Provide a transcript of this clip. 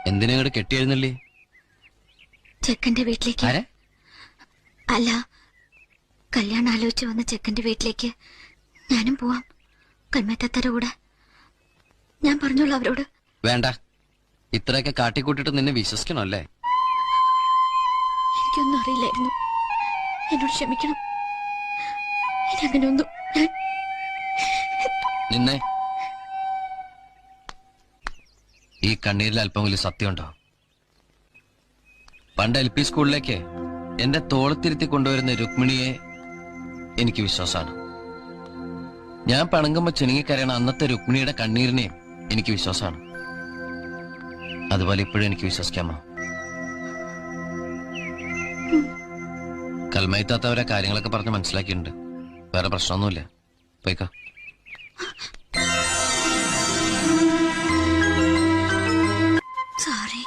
എന്തിനാ ഇങ്ങോട്ട് കെട്ടിയെഴുന്നള്ളി? ചെക്കന്റെ വീട്ടിലേക്ക്. അല്ല, കല്യാണം ആലോചിച്ച് വന്ന ചെക്കന്റെ വീട്ടിലേക്ക് ഞാനും പോവാം. കൽമേത്തര കൂടെ. ഞാൻ പറഞ്ഞോളൂ അവരോട്. വേണ്ട, ഇത്രയൊക്കെ കാട്ടിക്കൂട്ടിട്ട് നിന്നെ വിശ്വസിക്കണല്ലേ? എനിക്കൊന്നും അറിയില്ലായിരുന്നു. എന്നോട് ക്ഷമിക്കണം. അങ്ങനെയൊന്നും നിന്നെ ഈ കണ്ണീരിൽ അല്പമെങ്കിലും സത്യമുണ്ടോ? പണ്ട് LP സ്കൂളിലേക്ക് എന്റെ തോളത്തിരുത്തി കൊണ്ടുവരുന്ന രുക്മിണിയെ എനിക്ക് വിശ്വാസമാണ്. ഞാൻ പണങ്ങുമ്പോ ചിണുങ്ങിക്കരയണ അന്നത്തെ രുക്മിണിയുടെ കണ്ണീരിനെയും എനിക്ക് വിശ്വാസമാണ്. അതുപോലെ ഇപ്പോഴും എനിക്ക് വിശ്വസിക്കാമോ? കൽമയത്താത്തവരെ കാര്യങ്ങളൊക്കെ പറഞ്ഞ് മനസ്സിലാക്കിയിട്ടുണ്ട്. വേറെ പ്രശ്നമൊന്നുമില്ല. പോയിക്കോ. സോറി.